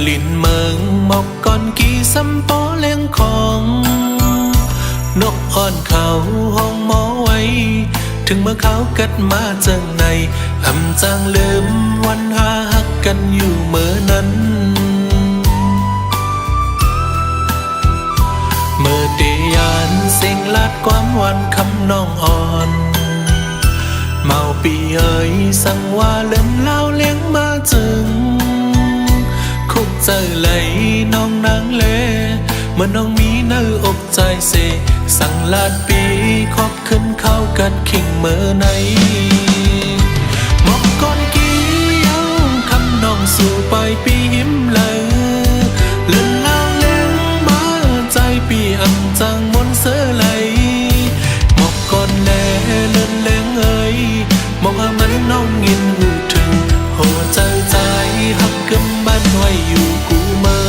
ลินเมืองหมอกก่อนกี่ซ้ำปอเลี้ยงของนกอ่อนเขาห้องหมอไว้ถึงเมื่อเขากัดมาจังในอำจางลืมวันหาหักกันอยู่เมื่อนั้นเมื่อเดียนเสียงลาดความหวานคำน้องอ่อนเมาปีเอ๋ยสั่งว่าเลิ่มเล่าเลี้ยงมาจึงคุกเจอไหลน้องนางเลเมื่อน้องมีเนื้ออกใจเสสั่งลาดปีขอบขึ้นเข้ากัดขิงเมื่อไหนหมอกก่อนกี้เย้าคำน้องสู่ไปปีหิมเลยเลื่อนเล่าเลี้ยงมาใจปีอันจังมนเสือไหลหมอกก่อนแลเลื่อนเลี้ยงเอ้ยมองว่ามันน้องยินหูถึงโหใจใจหักกำบ้านไว้อยู่กูเมื่อ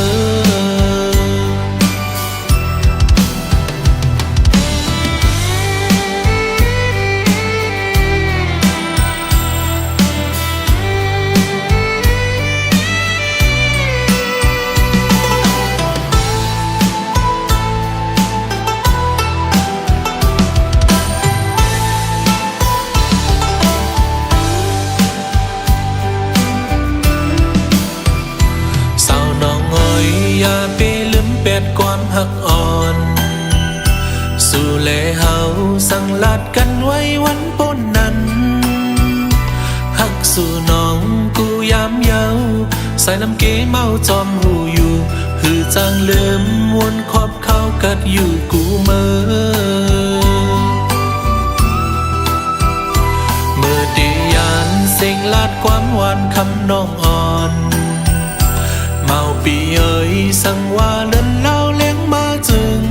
อย่าไปลืมเป็ดความหักอ่อนสู่แลเฮาสั่งลาดกันไว้วันป้นนั้นหักสู่น้องกูยามเยาใส่ลำเกเมาจอมหูอยู่หือจางลืมวนขอบเขากัดอยู่กูเมื่อเดียนเสียงลาดความหวานคำน้องอ่อนเมาปีเอ๋ยสั่งว่าเลื่อนเล่าเลี้ยงมาจึง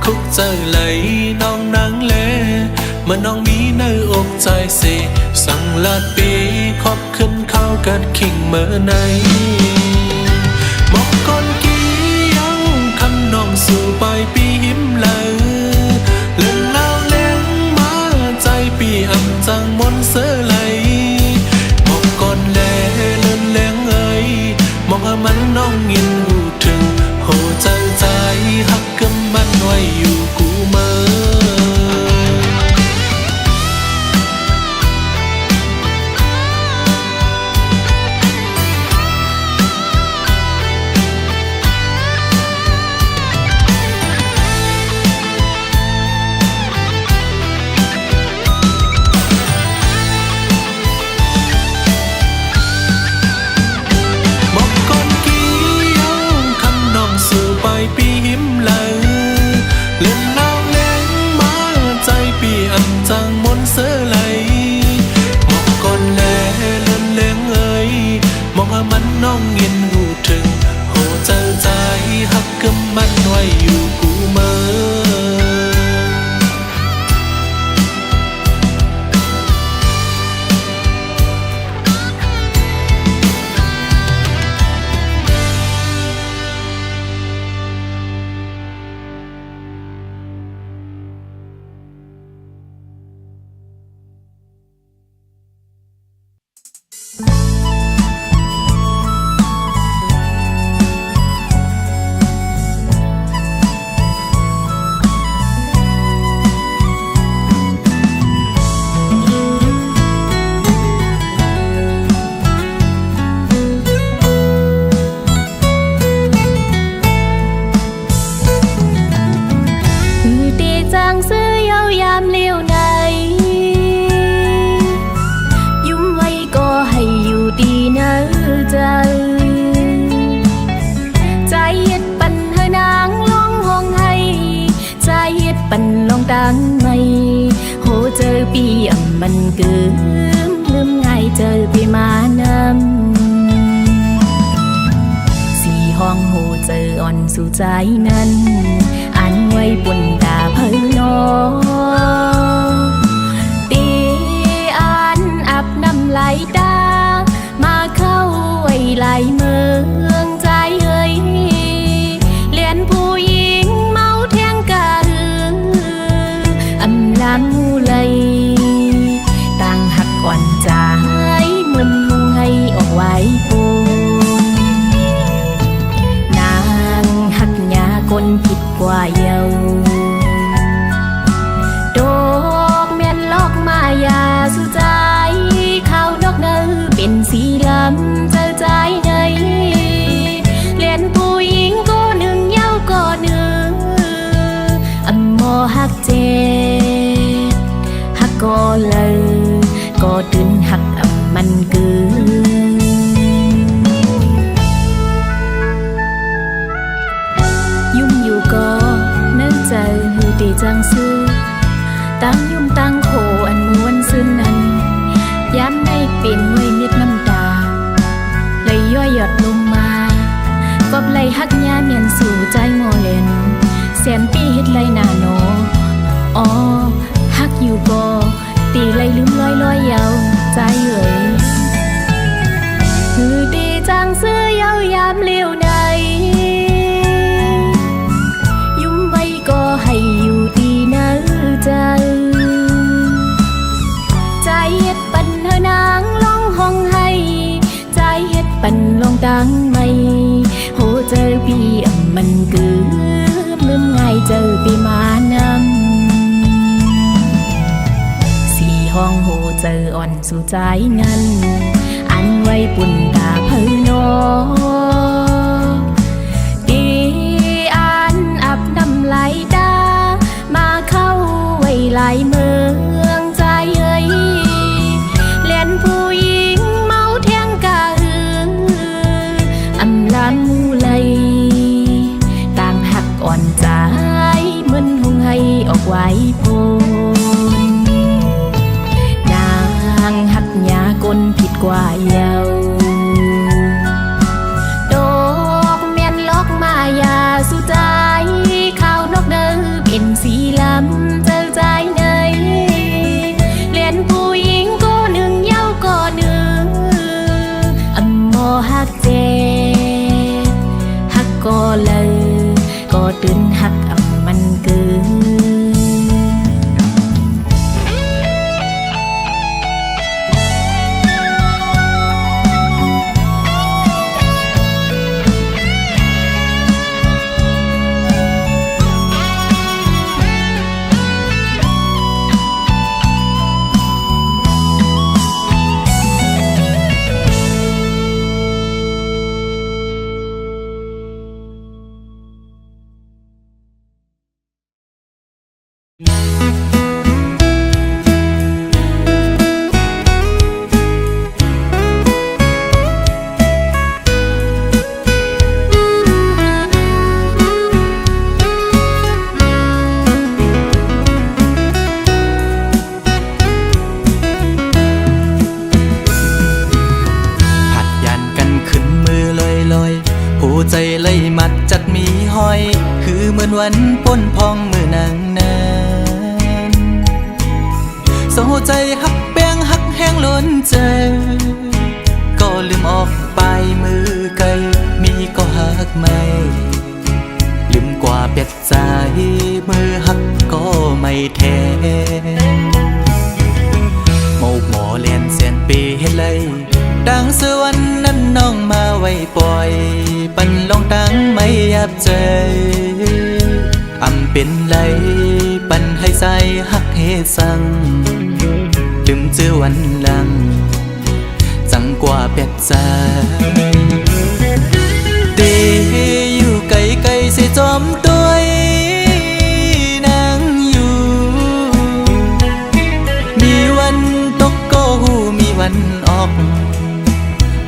คุกเจอไหลน้องนางเลเมื่อน้องมีเนื้ออกใจเสสั่งลาดปีขอบขึ้นเข้ากัดขิงเมื่อไหนหมอกก่อนกี้เย้าคำน้องสู่ไปปีหิมเลยเลื่อนเล่าเลี้ยงมาใจปีอันจังมนเสือไหลหมอกก่อนแลเลื่อนเลี้ยงมองว่ามันน้องยินหูถึงโหใจใจหักกำมันไว้อยู่กูเมื่อปีหิมเลยเลื่อนเล่าเลี้ยงมาใจปีอันจังมนเสือไหลมองก่อนแลเลื่อนเลี้ยงเอ้ยมองว่ามันน้องยินหูถึงโหใจใจหักกำมันไว้อยู่กูเมื่อดังไม่โหเจอปีอ่ำมันเกิมลืมง่ายเจอปีมานำสี่ห้องโหเจออ่อนสู่ใจนั้นอันไว้บนตาเพิ่นนอตีอันอับน้ำไหลตามาเข้าไว้ไหลเมืองใจเอ้ยเลียนผู้หญิงเมาแทงกะอำลำเลยต่างหักก่อนใจเหมือนมุงให้ออกไว้ปูน คนผิดกว่าเยาดอกแม่นลอกมายาสู่ใจข้าวดอกเนอเป็นสีลำเจอใจในเลียนผู้หญิงก็หนึ่งเย้าก็หนึ่งอำมอฮักเจฮักก็เลยก็ตื่นหักอำมันเกินยุ่มอยู่ก็นึกใจตีจังซื้อตั้งยุ่มตั้งโคอันม้วนซึ้งนั้นย้ำได้เป็นไว้มิดน้ำตาไหลย่อยหยดลงมากบไหลฮักยาเมียนสู่ใจโมเลนแสนปีเฮ็ดไหลหนาโนอ๋อฮักอยู่ก็ตีไหลลืมลอยลอยเยาใจเอ่ยคือดีจังซื้อเยายามเลี้ยวใดยุ่มไว้ก็ให้อยู่ดีนะใจใจเฮ็ดปันเธอนางลองห้องให้ใจเฮ็ดปันลองตังไม่โหเจอพี่มันเกือบลืมง่ายเจอพี่มานำสี่ห้องโหเจออ่อนสู่ใจงั้นอันไว้ปุ่นตาเพื่อนอดีอันอับน้ำไหลตามาเข้าไว้หลายเมืองใจเอ่ยเล่นผู้หญิงเมาเที่ยงกะหืออำลำมูไหลต่างหักอ่อนใจเหมือนหงให้ออกไว้พ้นนางหักยากลผิดกว่าเยาดอกเมียนลอกมายาสู่ใจข้าวนกเดินเป็นสีลำเจอใจในเลียนผู้หญิงก็หนึ่งเย้าก็หนึ่งอำมอฮักเจฮักก็เลยก็ตื่นหักอำมันเกินใจไหลมัดจัดมีห้อยคือเหมือนวันป้นพองมือนางนั้นโซใจหักแป้งหักแห้งล้นใจก็ลืมออกไปมือไกลมีก็หักไม่ลืมกว่าเป็ดใจมือหักก็ไม่แทนโมกหมอเลียนเสียนปีให้เลยดังสวรรค์นั้นน้องมาไว้ปล่อยปันลองตั้งไม่ยับใจอำเป็นไรปันให้ใจหักเฮสังลืมเจอวันหลังจังกว่าเป็ดใจเดอยู่ไกลไกลเสียจอมตัวนางอยู่มีวันตกก็หูมีวันออก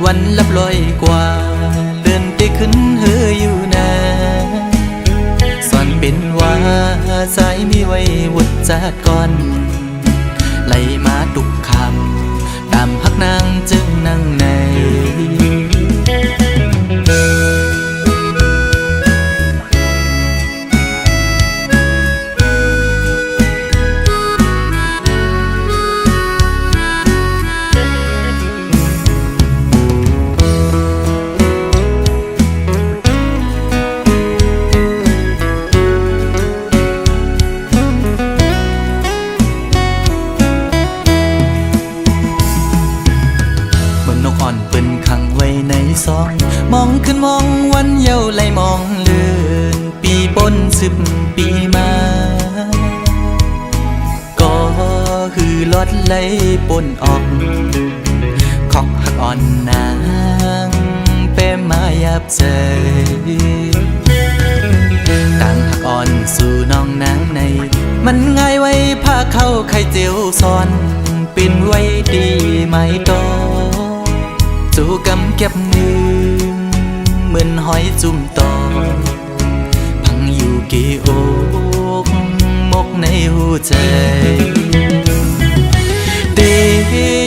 วันลับลอยกว่าเลื่อนไปขึ้นเฮออยู่นะสอนเป็นว่าสายมีไว้วุดจากก่อนไหลมาทุกคำตามหักนางจึงนั่งในมองขึ้นมองวันเยาว์ไหลมองเลื่อนปีป 60 ปีมาก็คือลอดไหลปนออกขอกหักอ่อนนางเป้มายับใจต่างหักอ่อนสู่น้องนางในมันง่ายไว้พาเข้าไข่เจียวซ้อนเป็นไว้ดีไหมตอจู่กำเก็บมือเหมือนหอยจุ่มตอพังอยู่กี่อกมกในหัวใจเด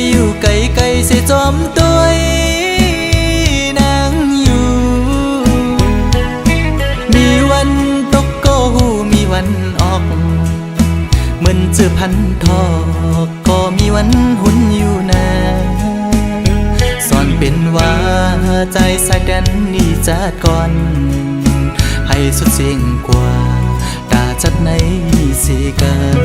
อยู่ไกลไกลเสียจอมตัวนางอยู่มีวันตกก็หูมีวันออกเหมือนเจอพันทอกก็มีวันหุ่นอยู่นะสอนเป็นว่าใจสายแดนนี่จัดก่อนให้สุดเสียงกว่าตาจัดในสีกัน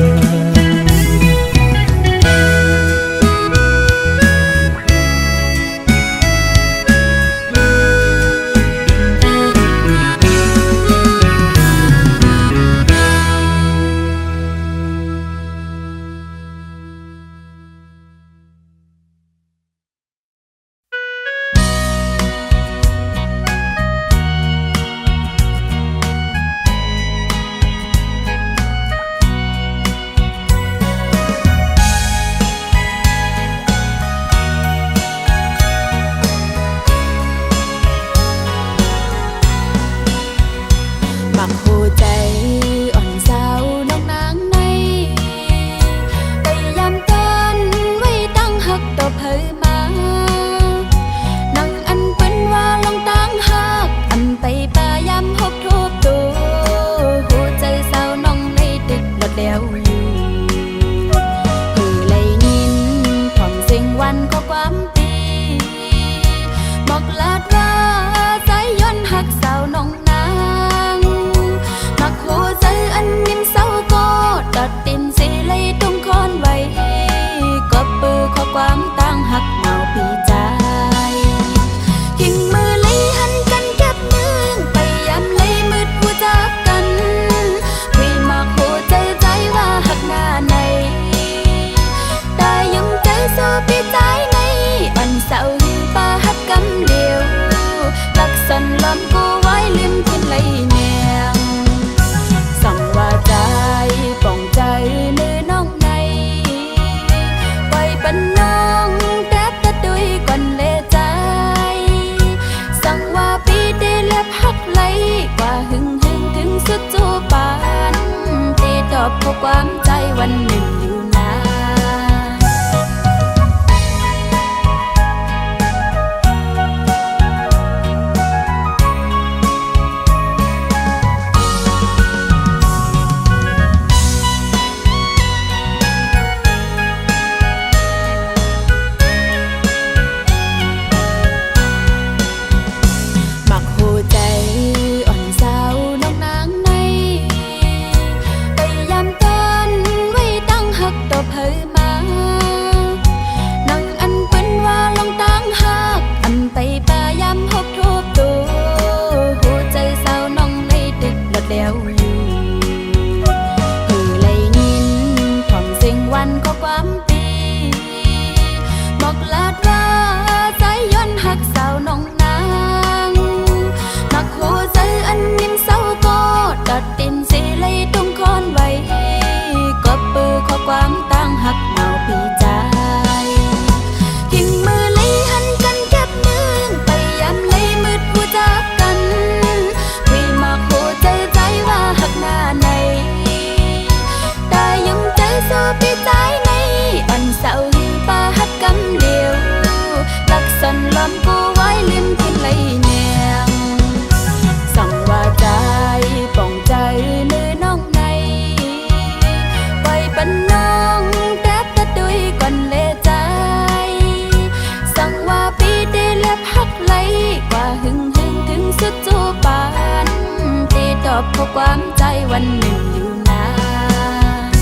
ความใจวันหนึ่งอยู่นานมักหูใจอ่อนสาวน้องนางในไปยามตอนไว้ตั้งหักต่อเผยมานังอันเป็นว่าลองตั้งหักอันไปป่ายามหกทุบตัวหัวใจสาวน้องในดึกหลดแล้วอยู่หือเลยยินท่องเสียงวันก็ความปีบอกลาดว่าใจย้อนหักสาวน้องนางมักหัวใจอันนิ่มเศร้าก็ตัดตินสีเลยต้องคอนไว้ก็ปือข้อความตั้งหักเมาปีใจทิ้งมือเลยหันกันเก็บนึงไปยามเลยมืดหัวจากกันคุยมาหัวใจใจว่าหักหน้าในแต่ยังใจสู้ปีใจในอันเศร้าปาหักกำเดียวรักสันลำกูไว้ลืมทิ้งเลยแนงสั่งว่าใจป่องใจเนื้อน้องในไปปันน้องแต่ตะดุยก่อนเลใจสั่งว่าปีเดเล็บหักไหลกว่าหึงถึงสุดจูปานตีตอบข้อความใจวันหนึ่งอยู่นาน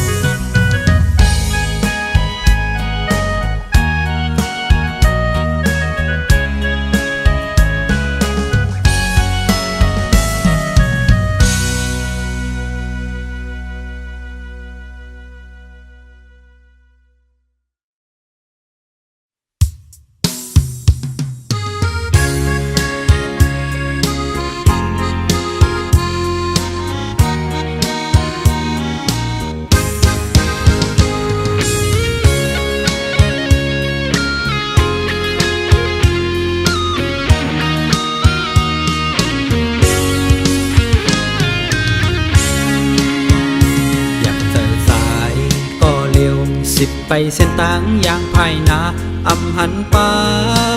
สิบไปเส้นต่างอย่างภายนาอำหันป่า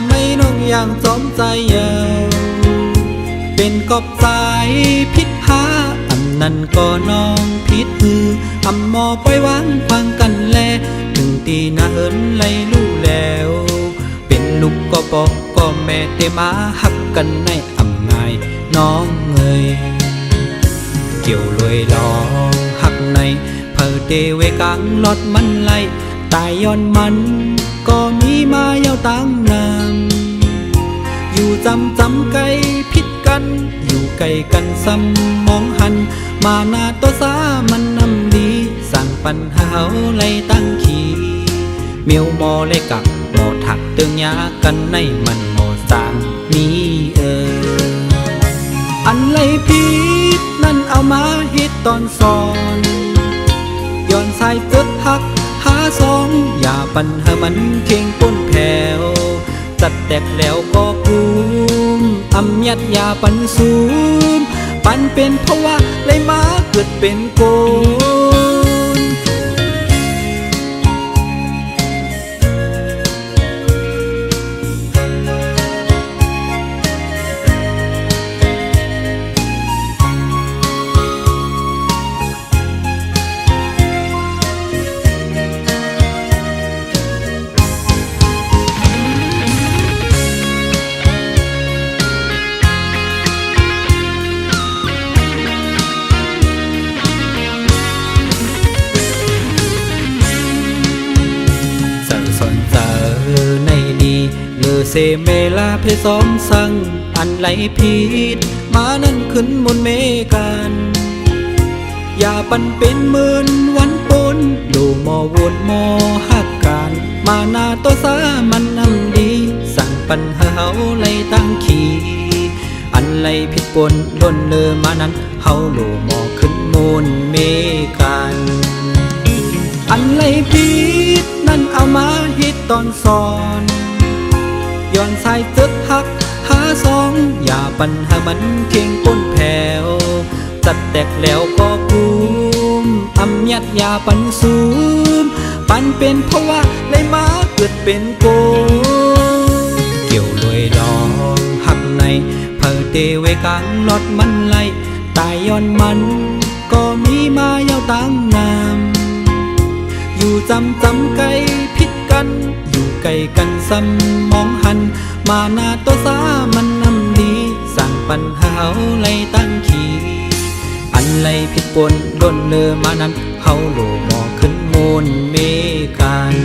ไม่น้องอย่างจอมใจเยาวเป็นกอบสายพิษหาอำนั้นก็น้องพิษฮืออำหมอปล่อยวางฟังกันแลถึงตีนาเอินไล่ลู่แล้วเป็นลูกก็บอกก็แม่เตมาหักกันในอำไงน้องเอ่ยเกี่ยวลอยลองหักในเพอเตเวกังลอดมันไล่ตายย้อนมันก็มีมาเยาวตั้งนานอยู่จำไกลพิษกันอยู่ไกลกันซ้ำมองหันมาหน้าตัวสามันนำดีสั่งปัญหาไล่ตั้งขี่เมียวมอเลยกักหมอถักเตืองยากันในมันหมอสามมีอันไล่พิษนั่นเอามาฮิตตอนสอนย้อนสายเกิดหักหาสองอย่าปัญหามันเข่งป้นแผ่วจัดแตกแล้วก็กุมอำยัดยาปันสูมปันเป็นเพราะว่าเลยมาเกิดเป็นโกนเซเมลาเพซ้อมสั่งอันไหลผิดมานั่นขึ้นบนเมกันอย่าปันเป็นหมื่นวันปนดูหมอวนหมอหักกันมาหน้าตัวสามันนำดีสั่งปัญหาเฮาไล่ตั้งขี่อันไหลผิดปนดนเลอมานั้นเฮาโลหมอขึ้นมูลเมกันอันไหลผิดนั่นเอามาฮิตตอนสอนย้อนสายเกิดหักหาสองอย่าปัญหามันเข่งป้นแผ่วจัดแตกแล้วก็กุมอำยัดยาปันสูมปันเป็นเพราะว่าเลยมาเกิดเป็นโกเกี่ยวลอยลองหักในเพอเตเวกังลอดมันไล่ตายย้อนมันก็มีมาเยาวตั้งนามอยู่จำไกลพิษกันอยู่ไกลกันซ้ำมองหันมาหน้าตัวสามันนำดีสั่งปัญหาไล่ตั้งขี่อันไล่ผิดปนดนเลอมานั้นเฮาโลหมอขึ้นมูลเมกัน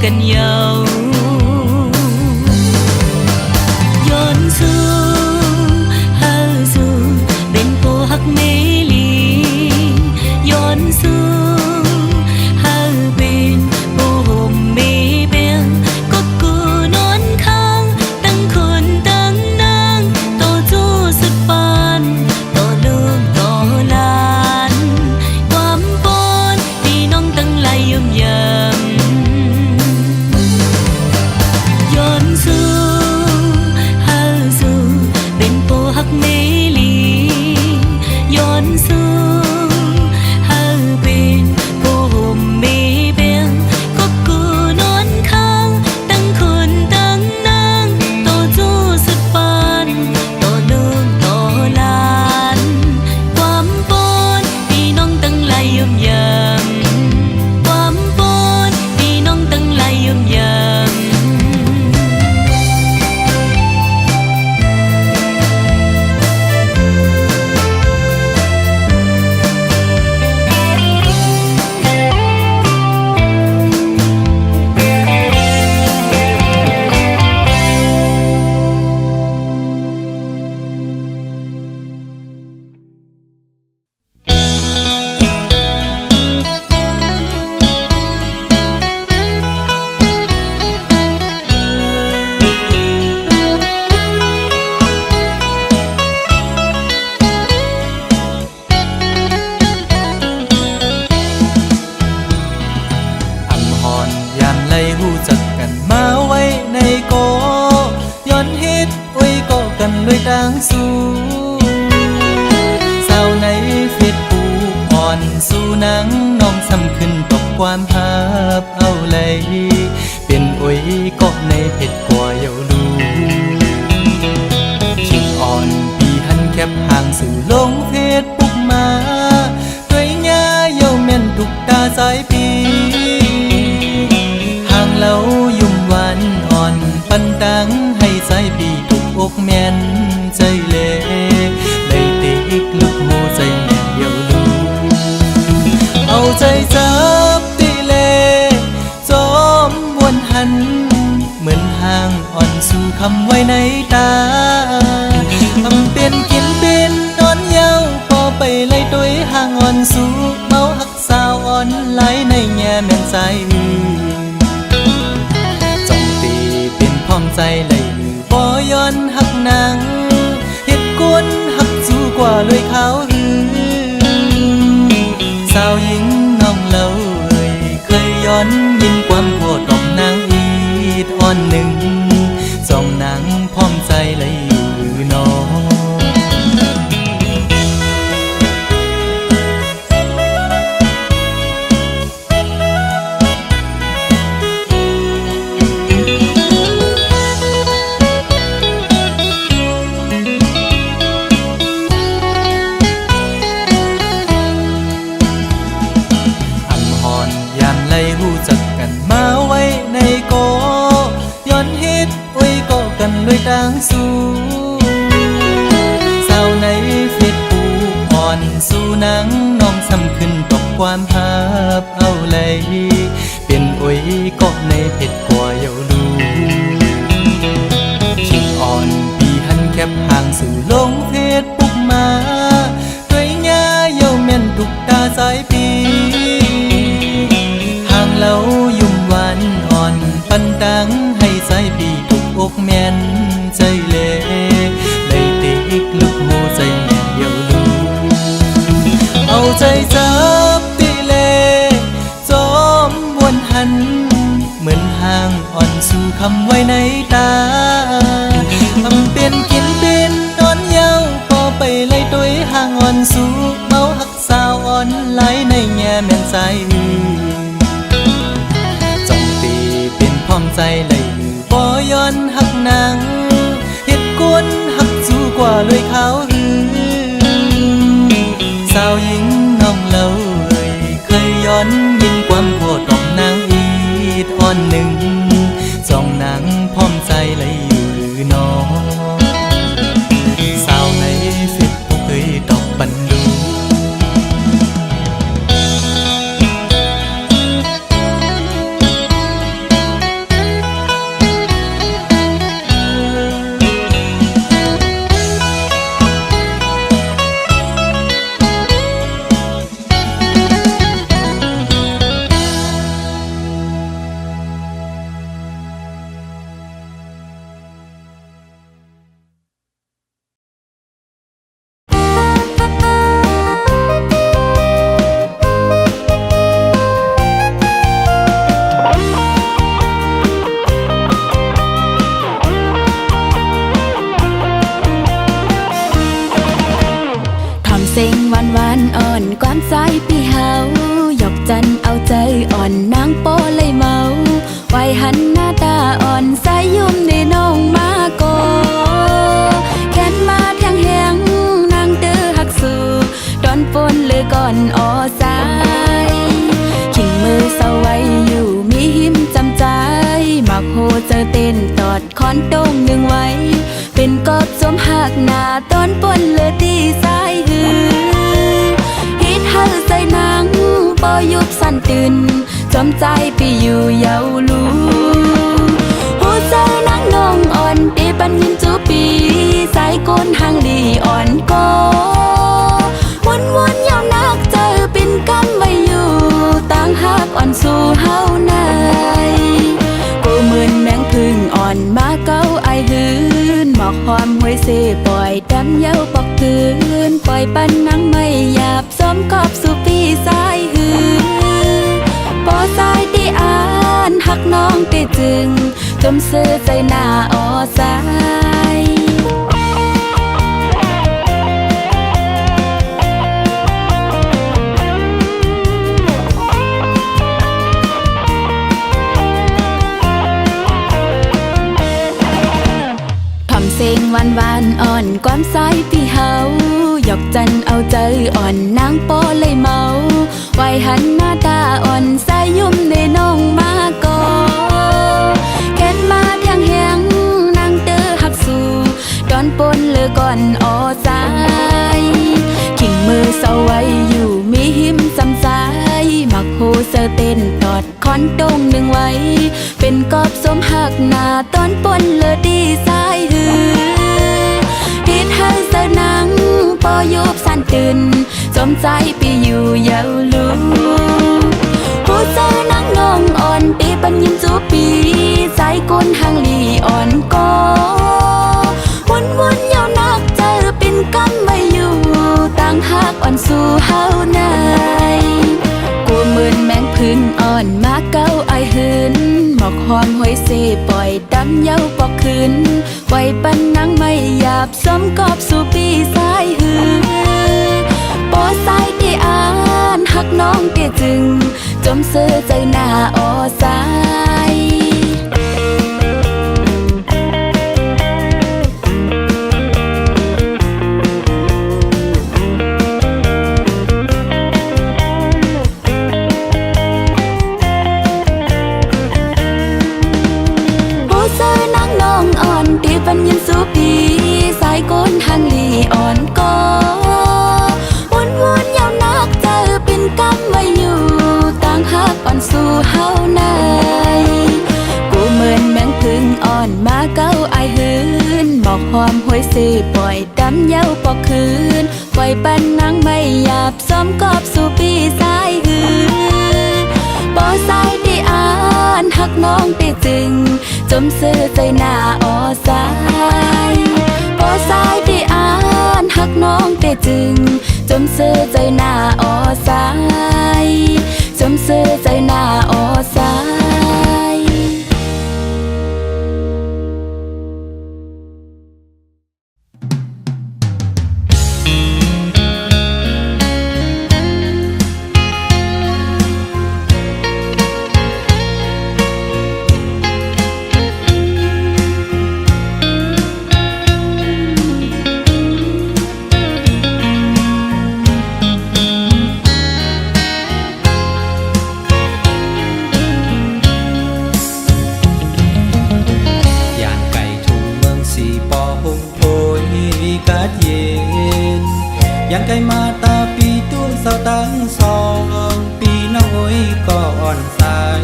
กันยาวย้อนสู่เฮาสู่เป็นโปฮักเมลีย้อนสู่เฮาเป็นโปห่มเมเบียงก็กูนอนข้างตั้งคนตั้งนางต่อจู้สึกปานต่อลูกต่อหลานความปนพี่น้องตั้งหลายยืมยามย้อนสู่เฮาสู่เป็นโปฮักเมลีย้อนสู่เฮาเป็นโปห่มเมเบียงก็กูนอนข้างตั้งคนตั้งนางต่อจู้สึกปานต่อลูกต่อหลานความปนพี่น้องตั้งหลายยืมยามความปนพี่น้องตั้งหลายยืมยาม อำหอนยามไล่หูจักกันมาไว้ในโกย้อนเฮ็ดไว้ก็กันด้วยต่างสู้สาวในเฟซบุ๊กอ่อนสู่นางน้องซ้ำขึ้นตกความหับเอาเลยเป็นโอ้ยก็ในเพจกว่าเยาลูชิงอ่อนปีหันแคบห่างสู่ลงเฟซบุ๊กมาด้วยหญ้าเยาแม่นทุกตาสายปีห่างเล่ายุ่มหวานอ่อนปันตังให้สายปีทุกอกแม่นใจเล่ได้ติกลุกโมใจแม่เยาลูเอาใจจับติเลจอมวนหันเหมือนห่างอ่อนสู่คำไว้ในตาทำเป็นกินเป็นนอนเยาพอไปไล่ตัวห่างอ่อนสู่เมาหักสาวอ่อนไหลในแง่แม่นใจจ้องตีเป็นพร้อมใจไหลบ่ย้อนหักนางเฮ็ดกวนหักสู่กว่าเลยขาวหือสาวหญิงน้องเล่าเคยย้อนยินความโคตรตบนางอีดอ่อนหนึ่งจ้องนางพร้อมใจไหลอยู่หรือน้อง ต่างสู้สาวในเฟซบุ๊กอ่อนสู่นางน้องซ้ำขึ้นตกความหับเอาเลยเป็นโอ้ยก็ในเพจกว่าเยาลูชิงอ่อนปีหันแคบห่างสู่ลงเฟซบุ๊กมาด้วยหญ้าเยาแม่นทุกตาสายปีห่างเล่ายุ่มหวานอ่อนปันตังให้สายปีทุกอกแม่นใจเล่เลยติกลุกโมใจแม่เยาลูเอาใจจับติเลจอมวนหันเหมือนห่างอ่อนสู่คำไว้ในตาทำเป็นกินเป็นนอนเยาพอไปไล่ตัวห่างอ่อนสู่เมาหักสาวอ่อนไหลในแง่แม่นใจจ้องตีเป็นพร้อมใจเลยบ่ย้อนหักนางเฮ็ดกวนหักสู่กว่าเลยขาวหือสาวหญิงน้องเล่าเคยย้อนยินความโคตรของนางอีดอ่อนหนึ่งจ้องนางพร้อมใจเลยอยู่หรือน้องสาวในเฟซบุ๊กเคยตอบปันดู สียงหวานหวานอ่อนความใจพี่เฮาหยอกจันเอาใจอ่อนนางโปเลยเมาไว้หันหน้าตาอ่อนใสยุ่มในน้องมาโกแขนมาเทียงแหงนางเด้อหักสู่ดอนปนเลยก่อนออสายขิงมือเศร้าไว้อยู่มีหิมจำใจมักโหเจอเต้นตอดคอนโต้งหนึ่งไว้เป็นกอบสมหักหน้าตอนปนเลยตีสายหือฮิตเฮาใส่นางปอยุบสั่นตื่นจอมใจไปอยู่เยาลูหูเจอนางน้องอ่อนปีปันยินจูปีสายก้นหางลีอ่อนก็วนวนยาวนักเจอเป็นกำไว้อยู่ต่างหักอ่อนสู่เฮาในกูเหมือนแมงพึ่งอ่อนมาเก้าไอหืนหมอกความห้วยเสปล่อยดำเย้าปอกคืนปล่อยปันนังไม่หยาบซ้อมกอบสู่ปีสายหืนปอสายที่อ่านหักน้องติจึงจมเสื้อใจหน้าออสายเสียงหวานหวานอ่อนความใสพี่เฮาหยอกจันเอาใจอ่อนนางโปเลยเมาไว้หันหน้าตาอ่อนใสยุ่มในน้องมาโกแขนมาเทียงแหงนางเตอหักสู่ดอนปนเลยก่อนออสายขิงมือเศร้าไว้อยู่มีหิมจำใจมักโหเซอเต้นตอดคอนโต้งหนึ่งไว้เป็นกอบสมหักหน้าตอนปนเลยดีสายหือฮิตให้เสนางปอยุบสั่นตื่นจอมใจไปอยู่เยาลูหูเจอนางน้องอ่อนปีปันยินจูปีใจก้นหางลีอ่อนก็วนวนยาวนักเจอเป็นกำไว้อยู่ต่างหักอ่อนสู่เฮาในกูเหมือนแมงพึ่งอ่อนมาเก้าไอหืนหมอกหอมห้อยเสปล่อยดำเย้าปอกคืนไว้ปันนังไม่หยาบซ้อมกอบสู่ปีสายหือปอสายที่อ่านหักน้องเกจึงจมเสื้อใจหน้าออสายที่ปันยินสู่ปีสายก้นหางลีอ่อนก็วนวนยาวนักเจอเป็นกำไว้อยู่ต่างหักอ่อนสู่เฮาในกูเหมือนแมงพึ่งอ่อนมาเก้าไอหืนบอกความห้วยเสปล่อยดำเย้าปอกคืนปล่อยปันนังไม่หยาบซ้อมกอบสู่ปีสายหืนปอสายที่อ่านหักน้องติจึงจมเสื้อใจหน้าออสายปอสายที่อ่านหักน้องติจึงจมเสื้อใจหน้าออสายจมเสื้อใจหน้าออสาย ยังไกลมาตาปีตู้เสาตั้งสองปีน้อยก็อ่อนสาย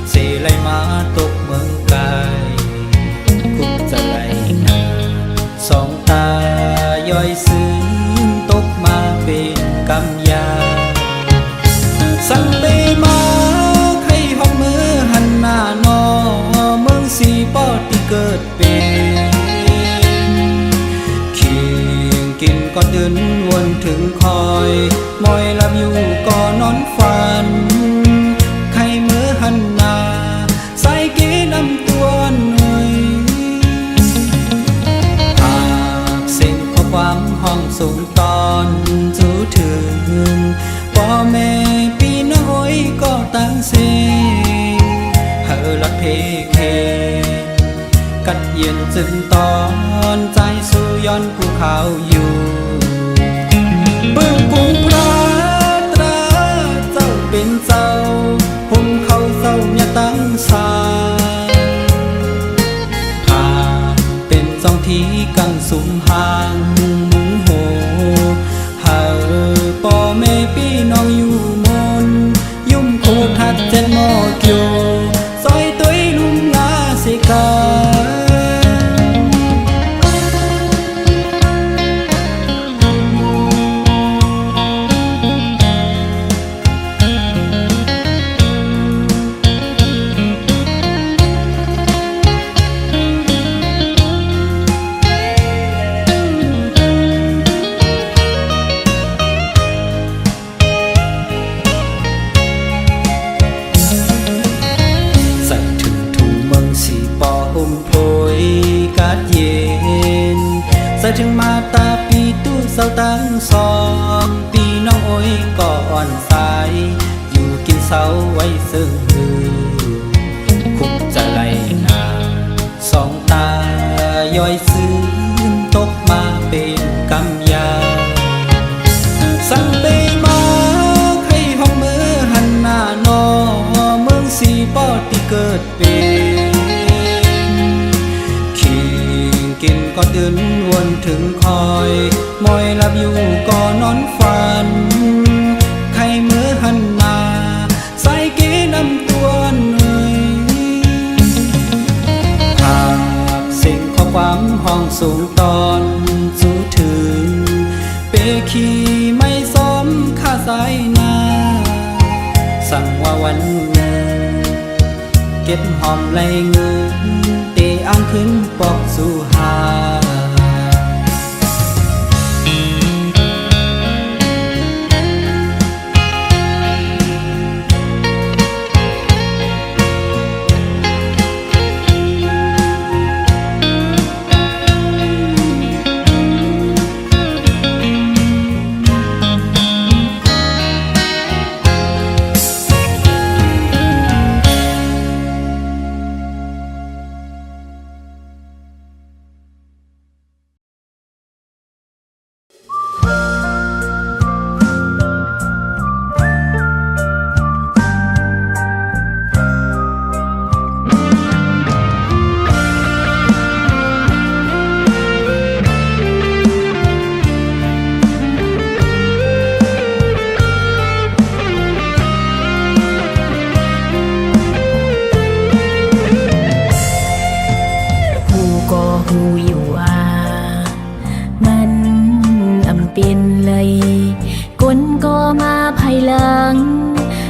เสไลมาตกเมืองไกลคุกจะไหลนาสองตาย่อยซึ้งตกมาเป็นกำยาสั่งไปมาใครห้องมือหันหน้านอเมืองสีปอดที่เกิดเป็นกินก็เดินวนถึงคอยมอยลับอยู่ก็นอนฝันใครเมื่อหันหน้าใส่กีนำตัวหน่อยหากสิ่งข้อความห้องสูงตอนสุด เย็นจึงตอนใจสู่ย้อนภูเขาอยู่เบื้องกรุงพระตราเจ้าเป็นเจ้าผมเขาเศร้าอย่าตั้งสาหากเป็นสองที่กังสุมห่างมุงโหหาป่อแม่พี่น้องอยู่มนยุ่มโคทัดเจนหมอเกียวซอยตัวลุมลาเสกาใส่ถึงมาตาปีตู้เศร้าตั้งสองปีน้องโอ้ยก็อ่อนสายอยู่กินเศร้าไว้ซึ่งคุกจะไหลนาสองตาย้อยซื่นตกมาเป็นกำยาสั่งไปมาให้ห้องมือหันหน้านอเมืองสีปอดที่เกิดเป็นกินก็ตื่นวนถึงคอยมอยหลับอยู่ก็นอนฝันใครเมื่อหันหน้าใส่กีนำตัวหน่อยหากสิ่งข้อความห้องสูงตอนสู้ถึงเปขีไม่สมค่าสายหน้าสั่งว่าวันหนึ่งเก็บหอมไหลเงินเตะอ่างขึ้นปอกสู่หา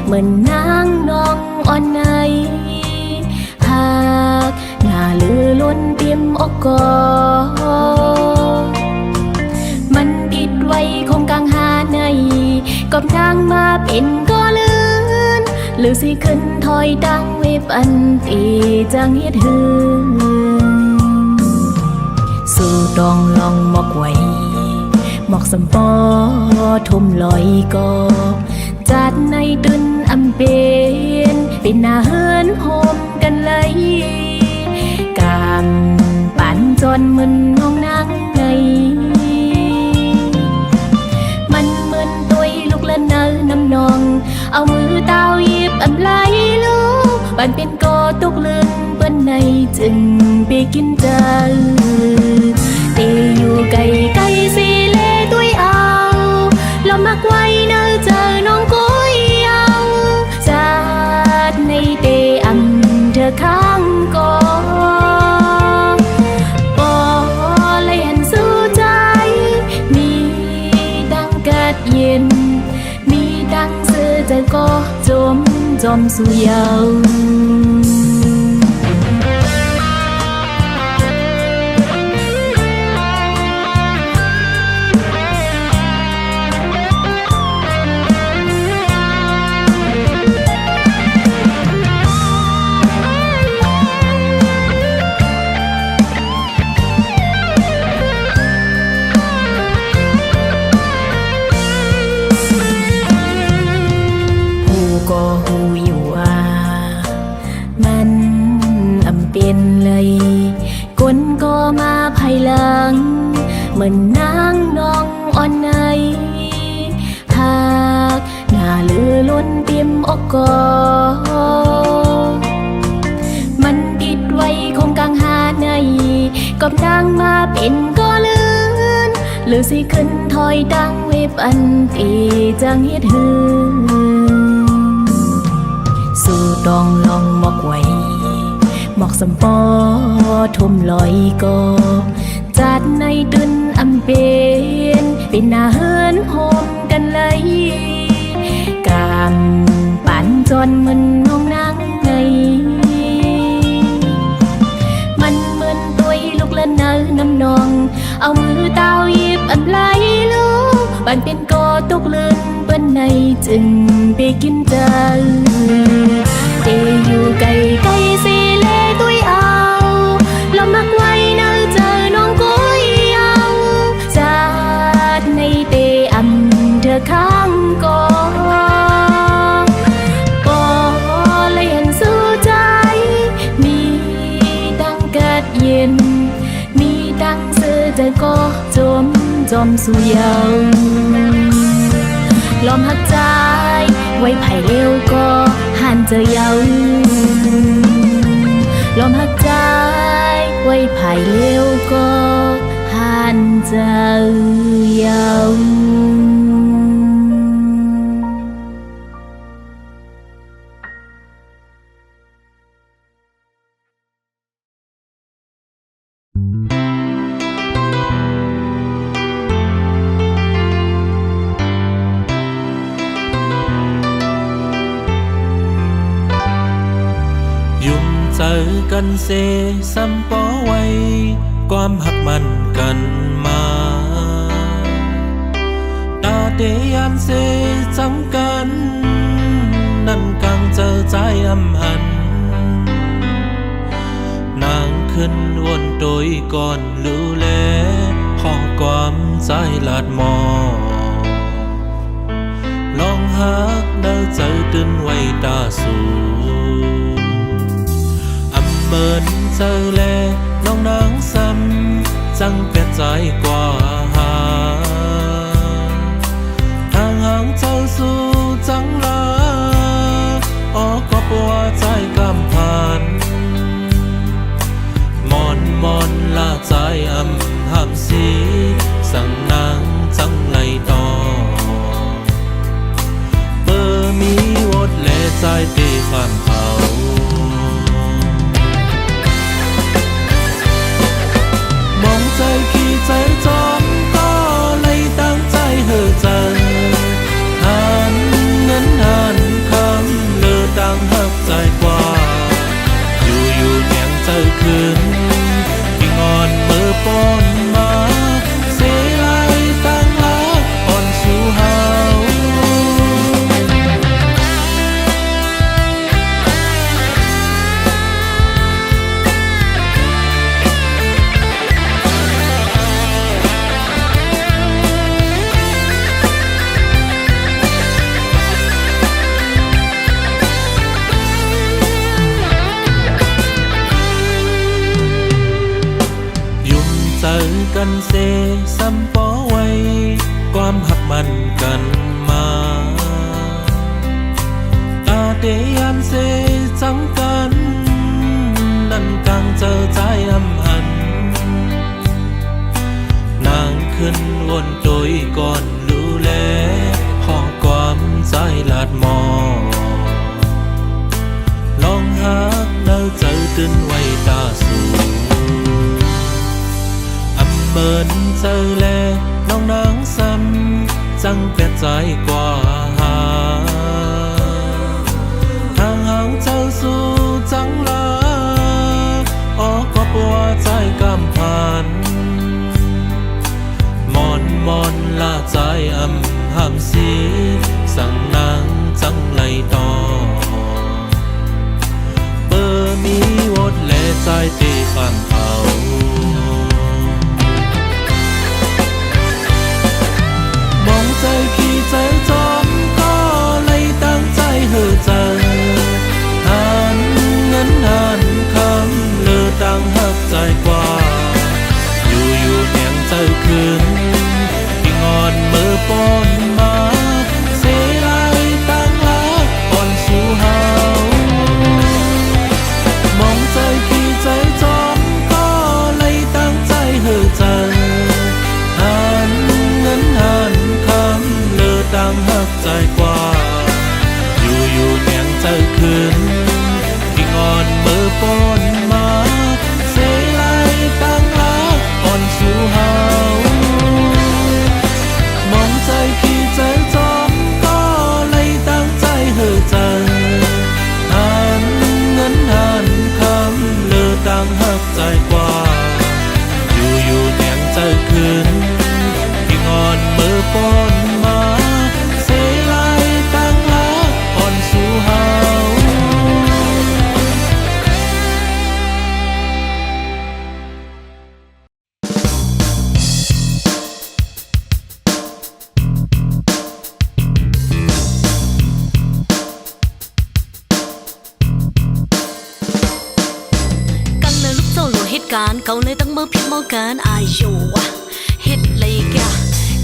เหมือนนางนองอ่อนในหากหน้าลือล้นเตรียมอกกอมันติดไว้คงกลางหาในกับนางมาเป็นก็ลื่นหรือสิขึ้นถอยดังเวบอันตีจังเฮ็ดหือสู่ดองลองมอกไว้หมอกสมปอทุ่มลอยก็จัดในตุนอำเป็นหน้าเฮินโฮมกันเลยกามปั่นจนมึนห้องนั่งในมันมึนตุยลุกละเนอน้ำนองเอามือเต้าหยิบอำไหลลูกบันเป็นกอตกลึงเปิ้นในจึงไปกินเจอเตอยู่ไกลไกลสิเลตุยเอาเรามักไว้เนอเจอน้องกุ้ยเอาจัดในเตอำเธอข้างก่อปอเลยหันสู้ใจมีดังกัดเย็นมีดังเสือใจก็จมสู่เยาก็หูอยู่ว่ามันอำเป็นเลยก คนก็มาภายหลังเหมือนนางนองอ่อนในหากหน้าเลือล้นเต็มอกกอมันติดไว้คงกังหาในกบนางมาเป็นก็ลื่นหรือสิขึ้นถอยดังเว็บอันตีจังเฮ็ดหือสู่ต้องลองมอกไว้หมอกสมปอทุ่มลอยก็จัดในตึนอำเป็นหน้าเฮินโฮมกันเลยกามป่านจนมันน้องนางในมันเหมือนตัวลูกละเนอน้ำนองเอามือเต้าหยิบอันไหลลูกบันเป็นกอตกเลื่อนเปิ้นในจึงไปกินเจอเตอยู่ไกลไกลสิเลตุยเอาลมมักไว้เนอเจอน้องกุ้ยเอาจัดในเตอำเธอข้างก็เลยเห็นสู้ใจมีดังเกิดเย็นมีดังเสือใจก็จมสู่เยาลอมหักใจไว้ไผ่เร็วก็หันเจอเยาลอมหักใจไว้ไผ่เร็วก็หันเจอเยายุ่งเจอกันเซซ้ำปอไว้ความหักมันกันมาตาเดยามเซจังกันนั่นกังเจอใจอำหันนางขึ้นวนโดยก่อนรู้แลขอความใจลาดมอลองหักเดินเจอตื่นไว้ตาสูเหมือนเจอแลน้องนางซ้ำจังเปียใจกว่าหาทางห่างเจ้าสู่จังลาก็ปวดใจกำพันมอนลาใจห้ามสีสั่งนางจังไหลต่อเบอร์มีวดและใจตีความเอามองใจขี้ใจจอมก็เลยตั้งใจเฮอเจอหันเงินหันคำเลือตั้งหักใจกว่าอยู่แข่งเจอคืนที่งอนมือปนมาเสียไหลตั้งลักอ่อนสู่เฮาเจอกันเซซ้ำปอไว้ความหักมันกันมาตาเดยามเซจังกันนั่นกังเจอใจอำหันนางขึ้นวนโดยก่อนรู้แลขอความใจลาดมอลองหักเดินเจอตื่นไว้ตาสูเหมือนเจอแลน้องนางซ้ำจังเปียใจกว่าหาทางห่างเจ้าสู่จังลาก็ปวดใจกำพันมอนลาใจห้ามสีสั่งนางจังไหลต่อเบอร์มีวดและใจตีฟังเอามองใจขี้ใจจอมก็เลยตั้งใจเฮอเจอหันเงินหันคำเลือตั้งหักใจกว่า งหักใจกว่าอยู่แหนงใจคืนที่งอนมือปนมาเสลายตั้งรักอ่อนสู่เฮาเหตุการณ์เขาเลยต้องมือผิดมองกันอายอยู่อะเฮ็ดเลยแก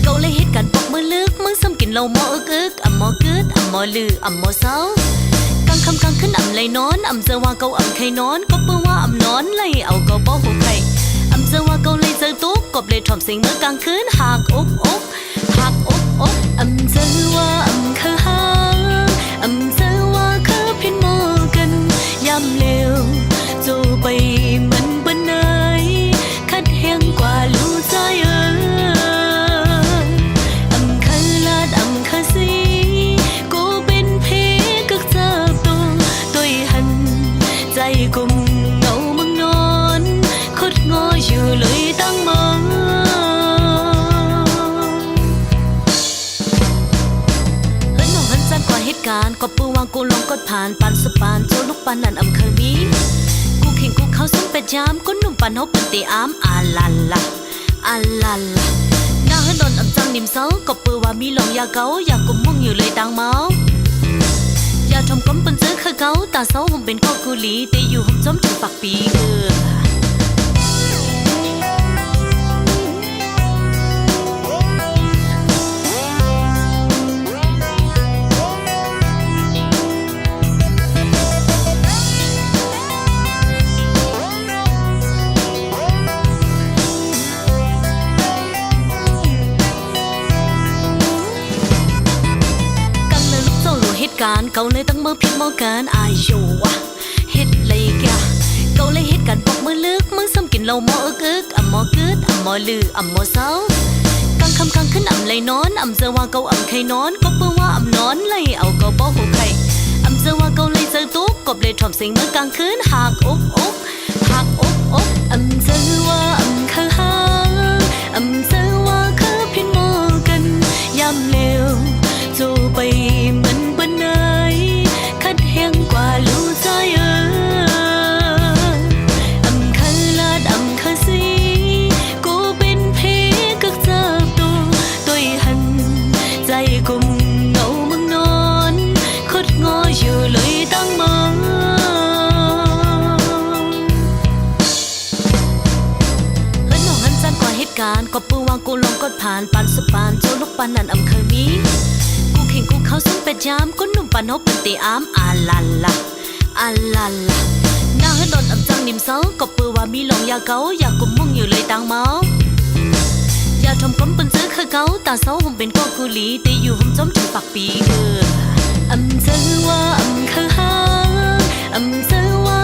เขาเลยเหตุการณ์บอกมือลึกมึงซ้ำกินเหล้าหมออึกอ่ำหมอกึดอ่ำหมอลืออ่ำหมอเศร้ากลางคำกลางขึ้นอ่ำเลยนอนอ่ำเจอว่าเขาอ่ำใครนอนก็เปื้อว่าอ่ำนอนเลยเอาก็บอกหัวใครอ่ำเจอว่าเขาเลยเจอตุ๊กกบเลยถ่อมเสียงเมื่อกลางคืนหักอกหักอกอ่ำเจอว่าอ่ำคือหางอ่ำเจอว่าคือพินมอกันยำเร็วจูไปมันคัดแห้งกว่าลูกใจอำคันลาดอำคันสีกูเป็นเพกักเจับตัวหันใจกุมเงามึงนอนคดงออยู่เลยตั้งมองเฮ้ยน้องหันจันกว่าเหตุการณ์ก็ปืนวางกูลองกดผ่านปันสปานโจลูกปันนั่นอำเคยมีเข่งกูเขาส่งเป็ดยามก็นุ่มปันเขาเป็นตีอ้ามอาลาลาอาลาลาหน้าให้โดนอับจังนิ่มเศร้าก็เปือว่ามีลองยาเกาอยากกุมมุ่งอยู่เลยตังเมาอย่าทำก้มเป็นซื้อคือเกาตาเศร้าผมเป็นข้อกุลีแต่อยู่ผมจมถึงปากปีการเขาเลยตั้งมือผิดมองกันอายอยู่อะเฮ็ดเลยแกเขาเลยเหตุการณ์บอกมือลึกมึงซ้ำกินเหล้าหมออึกอ่ำหมอกึดอ่ำหมอลืออ่ำหมอเศร้ากลางคำกลางขึ้นอ่ำเลยนอนอ่ำเจอว่าเขาอ่ำใครนอนก็เปื้อว่าอ่ำนอนเลยเอาก็บอกหัวใครอ่ำเจอว่าเขาเลยเจอตุ๊กกบเลยถ่อมเสียงเมื่อกลางคืนหักอกหักอกอ่ำเจอว่าอ่ำคือหางอ่ำเจอว่าคือพินมอกันยำเร็วจูไปมันคัดแห้งกว่าลูกใจอำคันลาดอำคันสีกูเป็นเพกักเจับตัวหันใจกุมเงามึงนอนคดงออยู่เลยตั้งมองเฮ้ยน้องหันจันกว่าเหตุการณ์ก็ปืนวางกูลองกดผ่านปันสปานโจลูกปันนั่นอำเคยมีเข่งกูเขาส่งเป็ดยามก็นุ่มปันเขาเป็นตีอ้ามอาลาลาอาลาลาหน้าให้โดนอับจังนิ่มเศร้าก็เปือว่ามีลองยาเกาอยากกุมมุ่งอยู่เลยตังเมาอย่าทำก้มเป็นซื้อคือเกาตาเศร้าผมเป็นข้อกุลีแต่อยู่ผมจมถึงปากปีอำเจอว่าอำคือหางอำเจอว่า